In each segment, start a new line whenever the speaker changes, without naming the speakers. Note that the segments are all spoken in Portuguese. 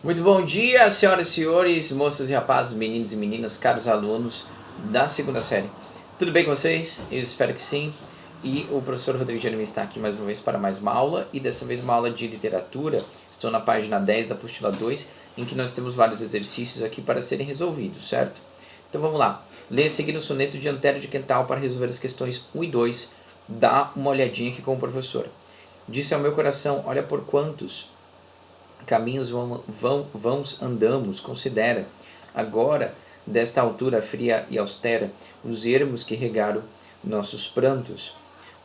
Muito bom dia, senhoras e senhores, moças e rapazes, meninos e meninas, caros alunos da segunda série. Tudo bem com vocês? Eu espero que sim. E o professor Rodrigo Jeremy está aqui mais uma vez para mais uma aula, e dessa vez uma aula de literatura. Estou na página 10 da apostila 2, em que nós temos vários exercícios aqui para serem resolvidos, certo? Então vamos lá. Leia seguindo o soneto de Antero de Quental para resolver as questões 1 e 2. Dá uma olhadinha aqui com o professor. Disse ao meu coração, olha por quantos caminhos vãos andamos, considera. Agora, desta altura fria e austera, os ermos que regaram nossos prantos,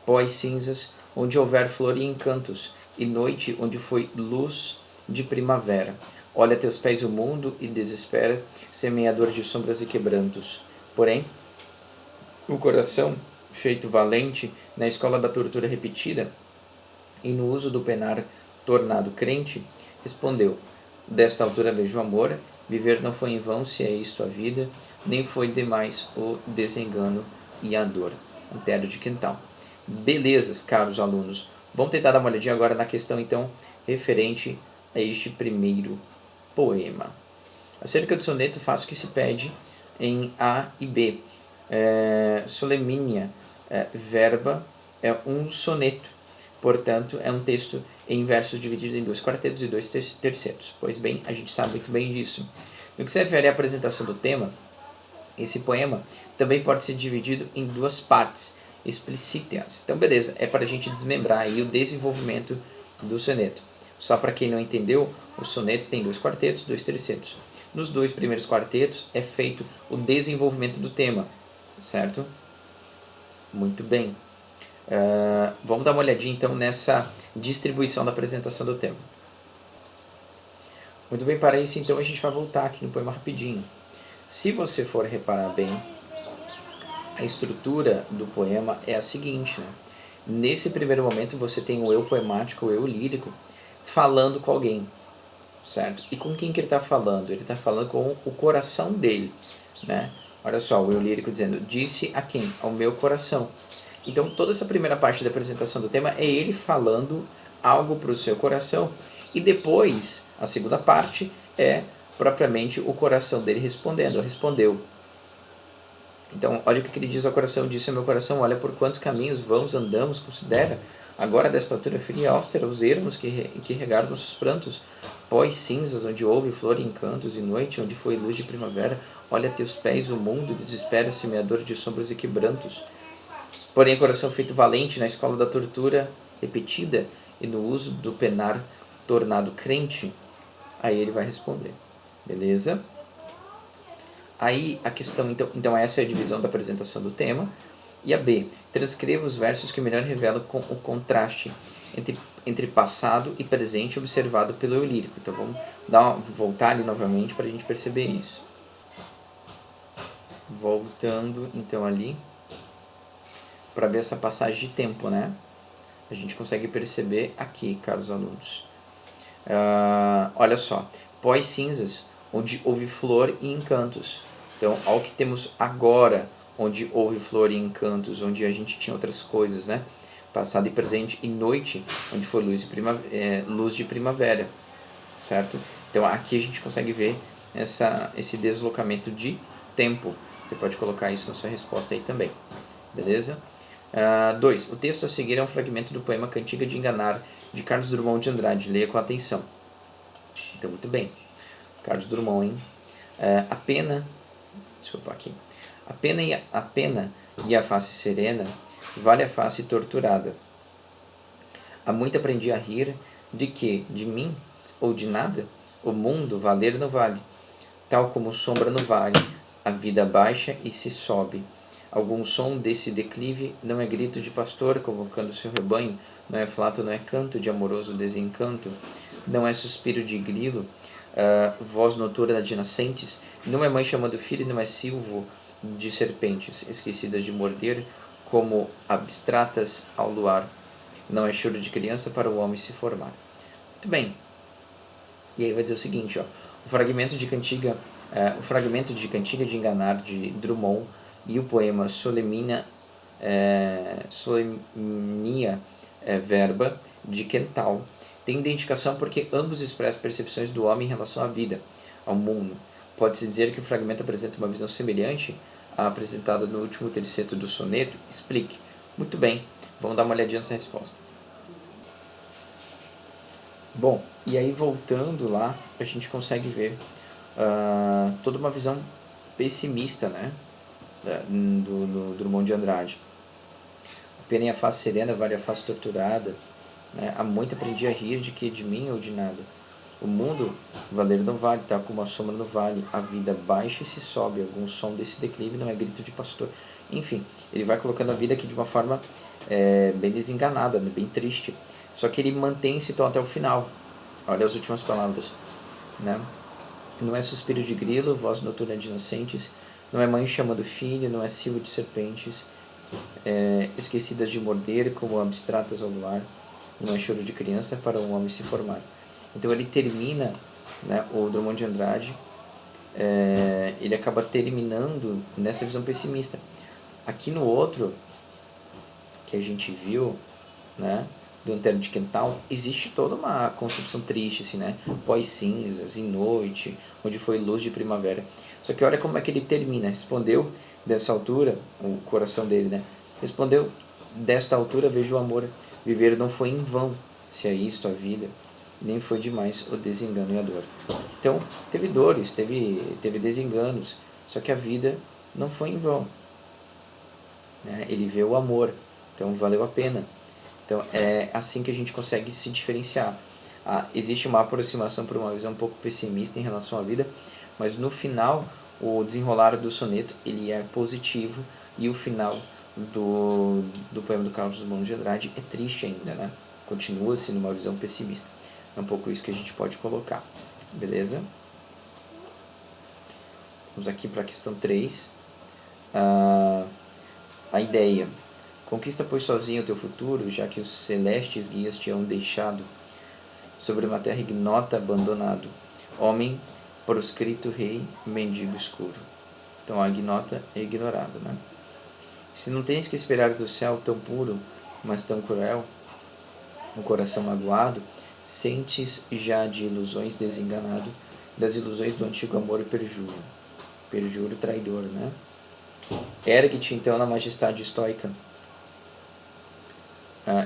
pós cinzas, onde houver flor e encantos, e noite onde foi luz de primavera. Olha a teus pés o mundo e desespera, semeador de sombras e quebrantos. Porém, o coração, feito valente, na escola da tortura repetida, e no uso do penar tornado crente, respondeu, desta altura vejo amor, viver não foi em vão se é isto a vida, nem foi demais o desengano e a dor. Antero de Quental. Belezas, caros alunos. Vamos tentar dar uma olhadinha agora na questão, então, referente a este primeiro poema. Acerca do soneto, faço o que se pede em A e B. Solemnia, verba, é um soneto. Portanto, é um texto em versos dividido em 2 quartetos e 2 tercetos. Pois bem, a gente sabe muito bem disso. No que se refere à apresentação do tema, esse poema também pode ser dividido em duas partes explícitas. Então, beleza, é para a gente desmembrar aí o desenvolvimento do soneto. Só para quem não entendeu, o soneto tem 2 quartetos, 2 tercetos. Nos 2 primeiros quartetos é feito o desenvolvimento do tema, certo? Muito bem. Vamos dar uma olhadinha então nessa distribuição da apresentação do tema. Muito bem, para isso então a gente vai voltar aqui no poema rapidinho. Se você for reparar bem, a estrutura do poema é a seguinte, né? Nesse primeiro momento você tem o eu poemático, o eu lírico, falando com alguém, certo? E com quem que ele está falando? Ele está falando com o coração dele, né? Olha só, o eu lírico dizendo, disse a quem? Ao meu coração. Então, toda essa primeira parte da apresentação do tema é ele falando algo para o seu coração. E depois, a segunda parte é propriamente o coração dele respondendo. Respondeu. Então, olha o que ele diz ao coração. Disse ao meu coração, olha por quantos caminhos vãos andamos, considera. Agora, desta altura fria e austera, os ermos que regaram nossos prantos. Pós cinzas, onde houve flor e encantos, e noite, onde foi luz de primavera. Olha a teus pés o mundo, desespera, semeador de sombras e quebrantos. Porém, coração feito valente na escola da tortura repetida e no uso do penar tornado crente, aí ele vai responder. Beleza? Aí a questão, então essa é a divisão da apresentação do tema. E a B, transcreva os versos que melhor revelam o contraste entre passado e presente observado pelo eu lírico. Então vamos voltar ali novamente para a gente perceber isso. Voltando então ali para ver essa passagem de tempo, né? A gente consegue perceber aqui, caros alunos. Olha só, pós cinzas, onde houve flor e encantos. Então, ao que temos agora, onde houve flor e encantos, onde a gente tinha outras coisas, né? Passado e presente, e noite, onde foi luz de primavera, certo? Então, aqui a gente consegue ver esse deslocamento de tempo. Você pode colocar isso na sua resposta aí também, beleza? 2. O texto a seguir é um fragmento do poema Cantiga de Enganar, de Carlos Drummond de Andrade. Leia com atenção. Então, muito bem. Carlos Drummond, hein? A pena e a face serena vale a face torturada. Há muito aprendi a rir de que, de mim ou de nada, o mundo valer não vale. Tal como sombra no vale, a vida baixa e se sobe. Algum som desse declive não é grito de pastor convocando seu rebanho, não é flato, não é canto de amoroso desencanto, não é suspiro de grilo, voz noturna de nascentes, não é mãe chamando filho, não é silvo de serpentes, esquecidas de morder, como abstratas ao luar, não é choro de criança para o homem se formar. Muito bem. E aí vai dizer o seguinte, ó, o fragmento de Cantiga de Enganar, de Drummond, e o poema Solemnia Verba, de Quental, Tem identificação porque ambos expressam percepções do homem em relação à vida, ao mundo. Pode-se dizer que o fragmento apresenta uma visão semelhante à apresentada no último terceto do soneto? Explique. Muito bem, vamos dar uma olhadinha nessa resposta. Bom, e aí voltando lá, a gente consegue ver toda uma visão pessimista, né, do Drummond de Andrade. Pena em a face serena, vale a face torturada. Né? Há muito aprendi a rir de que de mim ou de nada. O mundo, valer não vale, tá como a sombra no vale. A vida baixa e se sobe. Algum som desse declive não é grito de pastor. Enfim, ele vai colocando a vida aqui de uma forma bem desenganada, né? Bem triste. Só que ele mantém-se então até o final. Olha as últimas palavras. Né? Não é suspiro de grilo, voz noturna de inocentes. Não é mãe chamando filho, não é silvo de serpentes. Esquecidas de morder, como abstratas ao luar. Não é choro de criança para um homem se formar. Então ele termina, né, o Drummond de Andrade, ele acaba terminando nessa visão pessimista. Aqui no outro, que a gente viu, né, do Antero de Quental, existe toda uma concepção triste, assim, né, pós-cinzas, em noite, onde foi luz de primavera. Só que olha como é que ele termina. Respondeu dessa altura, o coração dele, né, respondeu, desta altura vejo o amor, viver não foi em vão, se é isto a vida, nem foi demais o desengano e a dor. Então, teve dores, teve desenganos, só que a vida não foi em vão. Né? Ele vê o amor, então valeu a pena. Então, é assim que a gente consegue se diferenciar. Existe uma aproximação por uma visão um pouco pessimista em relação à vida, mas no final, o desenrolar do soneto ele é positivo e o final do poema do Carlos Drummond de Andrade é triste ainda, né? Continua-se numa visão pessimista. É um pouco isso que a gente pode colocar, beleza? Vamos aqui para a questão 3. A ideia. Conquista, pois, sozinho o teu futuro, já que os celestes guias te hão deixado sobre uma terra ignota, abandonado. Homem, proscrito rei, mendigo escuro. Então, a ignota é ignorado, né? Se não tens que esperar do céu tão puro, mas tão cruel, um coração magoado, sentes já de ilusões desenganado, das ilusões do antigo amor e perjuro traidor, né? Ergue-te então na majestade estoica,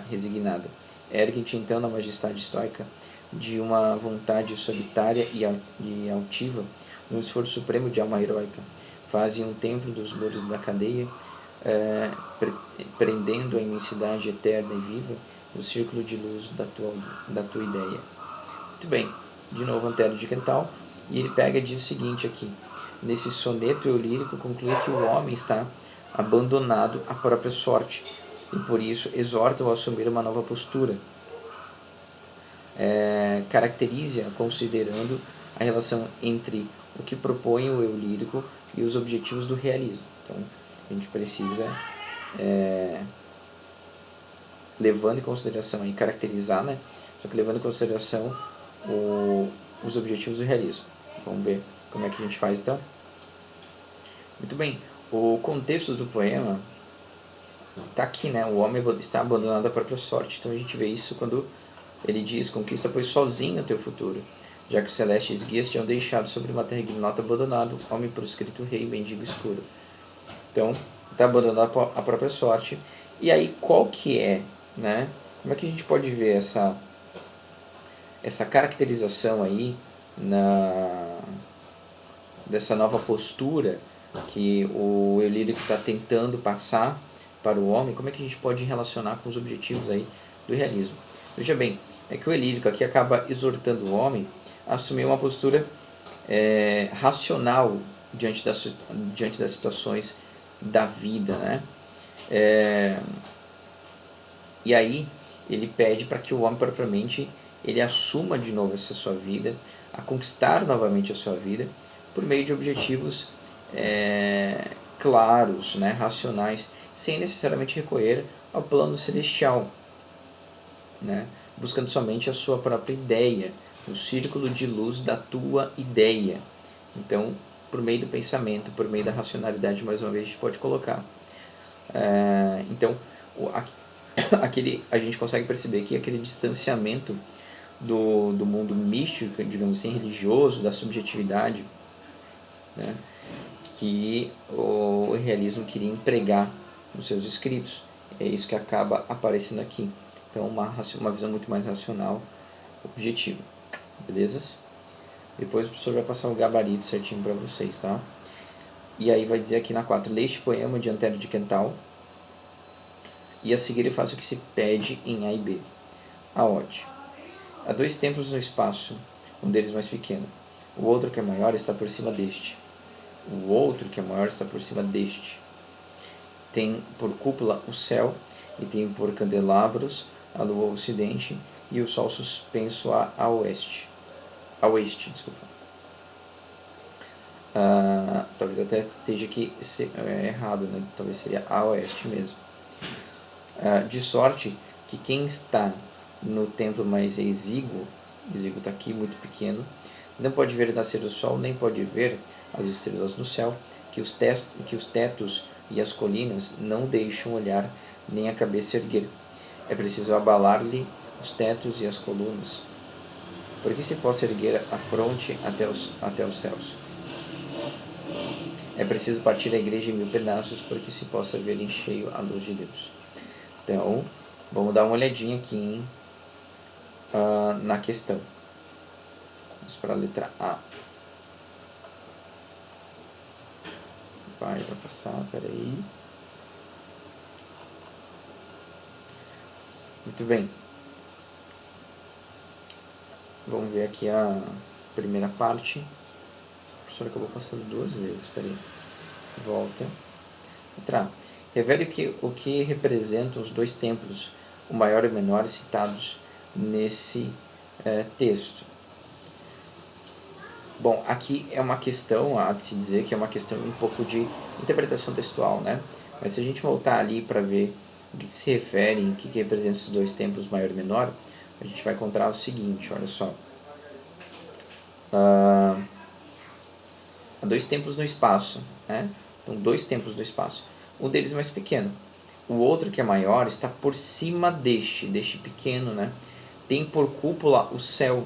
resignada. Ergue-te então na majestade estoica de uma vontade solitária e altiva, um esforço supremo de alma heróica. Faze um templo dos muros da cadeia, prendendo a imensidade eterna e viva no círculo de luz da tua ideia. Muito bem, de novo Antero de Quental, e ele pega e diz o seguinte aqui: nesse soneto eu lírico conclui que o homem está abandonado à própria sorte e por isso exorta-o a assumir uma nova postura. Caracteriza considerando a relação entre o que propõe o eu lírico e os objetivos do realismo. Então, a gente precisa, levando em consideração e caracterizar, né? Só que levando em consideração os objetivos do realismo. Vamos ver como é que a gente faz então. Muito bem, o contexto do poema está aqui, né? O homem está abandonado à própria sorte. Então a gente vê isso quando ele diz: conquista, pois, sozinho o teu futuro, já que os celestes guias tinham deixado sobre uma terra ignota abandonado, homem proscrito, rei, mendigo escuro. Então, está abandonado à própria sorte. E aí, qual que é, né? Como é que a gente pode ver essa caracterização aí dessa nova postura que o eu lírico está tentando passar para o homem? Como é que a gente pode relacionar com os objetivos aí do realismo? Veja bem, é que o eu lírico aqui acaba exortando o homem a assumir uma postura racional diante das situações da vida, né? E aí ele pede para que o homem propriamente ele assuma de novo essa sua vida, a conquistar novamente a sua vida por meio de objetivos claros, né, racionais, sem necessariamente recorrer ao plano celestial, né, buscando somente a sua própria ideia, o círculo de luz da tua ideia. Então, por meio do pensamento, por meio da racionalidade, mais uma vez a gente pode colocar. Então, a gente consegue perceber que aquele distanciamento do mundo místico, digamos assim, religioso, da subjetividade, né, que o realismo queria empregar nos seus escritos. É isso que acaba aparecendo aqui. Então, uma visão muito mais racional, objetiva. Belezas? Depois o professor vai passar o gabarito certinho para vocês, tá? E aí vai dizer aqui na 4, leia este poema de Antero de Quental, e a seguir eu faço o que se pede em A e B. A ode. Há 2 templos no espaço, um deles mais pequeno. O outro que é maior está por cima deste. O outro que é maior está por cima deste. Tem por cúpula o céu, e tem por candelabros a lua ao ocidente, e o sol suspenso a oeste. A oeste, desculpa. Talvez até esteja aqui errado, né? Talvez seria a oeste mesmo. De sorte que quem está no templo mais exíguo está aqui, muito pequeno, não pode ver nascer o sol, nem pode ver as estrelas no céu, que os tetos e as colinas não deixam olhar, nem a cabeça erguer. É preciso abalar-lhe os tetos e as colunas, para que se possa erguer a fronte até os céus. É preciso partir a igreja em 1000 pedaços, para que se possa ver em cheio a luz de Deus. Então, vamos dar uma olhadinha aqui na questão. Vamos para a letra A. Vai passar, peraí. Muito bem. Vamos ver aqui a primeira parte. A professora acabou passando 2 vezes, peraí. Volta. Letra A. Revele o que representam os 2 templos, o maior e o menor, citados nesse texto. Bom, aqui é uma questão, há de se dizer que é uma questão um pouco de interpretação textual, né? Mas se a gente voltar ali para ver o que se refere, o que representa esses 2 templos, maior e menor, a gente vai encontrar o seguinte, olha só. Há 2 templos no espaço, né? Então, 2 templos no espaço. Um deles é mais pequeno. O outro, que é maior, está por cima deste pequeno, né? Tem por cúpula o céu.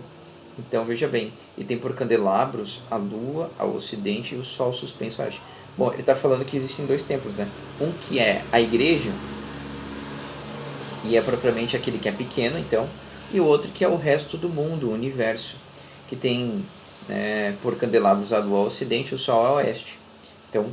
Então, veja bem, ele tem por candelabros a lua ao ocidente e o sol suspenso a oeste. Bom, ele está falando que existem 2 templos, né? Um que é a igreja, e é propriamente aquele que é pequeno, então, e o outro que é o resto do mundo, o universo, que tem por candelabros a lua ao ocidente e o sol ao oeste. Então,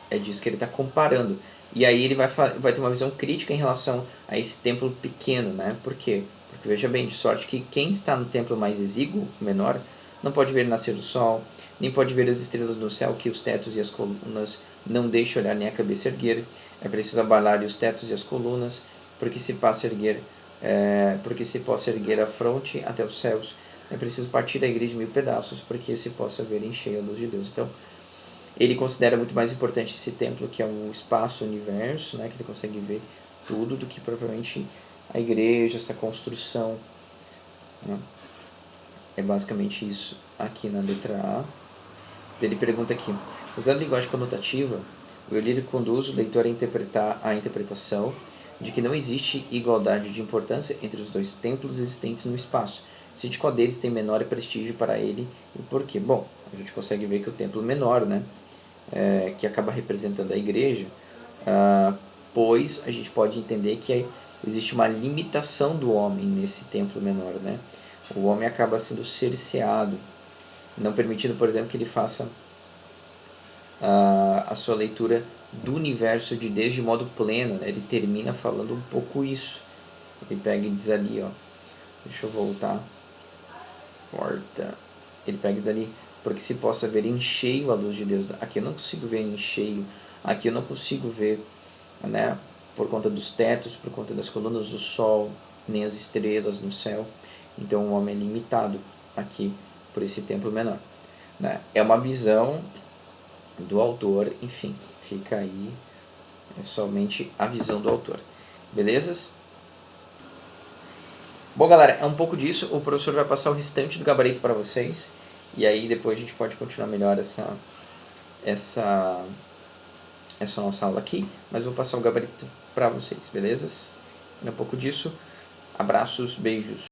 é disso que ele está comparando. E aí ele vai ter uma visão crítica em relação a esse templo pequeno, né? Por quê? Porque veja bem, de sorte que quem está no templo mais exíguo, menor, não pode ver nascer o sol, nem pode ver as estrelas no céu, que os tetos e as colunas não deixam olhar, nem a cabeça erguer. É preciso abalar os tetos e as colunas, porque se possa erguer a fronte até os céus. É preciso partir a igreja em 1000 pedaços, porque se possa ver em cheio a luz de Deus. Então, ele considera muito mais importante esse templo, que é o espaço, o universo, né, que ele consegue ver tudo, do que propriamente a igreja, essa construção, né? É basicamente isso aqui na letra A. Ele pergunta aqui, usando linguagem conotativa, o lírico conduz o leitor a interpretar a interpretação de que não existe igualdade de importância entre os 2 templos existentes no espaço, se de qual deles tem menor prestígio para ele e por quê. Bom, a gente consegue ver que o templo menor, né, que acaba representando a igreja, pois a gente pode entender que existe uma limitação do homem nesse templo menor, né? O homem acaba sendo cerceado, não permitindo, por exemplo, que ele faça a sua leitura do universo de Deus de modo pleno, né? Ele termina falando um pouco isso. Ele pega e diz ali, ó, deixa eu voltar, ele pega e diz ali, porque se possa ver em cheio a luz de Deus. Aqui eu não consigo ver em cheio, aqui eu não consigo ver, né, por conta dos tetos, por conta das colunas, o sol, nem as estrelas no céu. Então o homem é limitado aqui por esse templo menor, né? É uma visão do autor, enfim, fica aí, é somente a visão do autor. Belezas? Bom, galera, é um pouco disso. O professor vai passar o restante do gabarito para vocês. E aí depois a gente pode continuar melhor essa nossa aula aqui. Mas eu vou passar o gabarito para vocês, belezas? É um pouco disso. Abraços, beijos.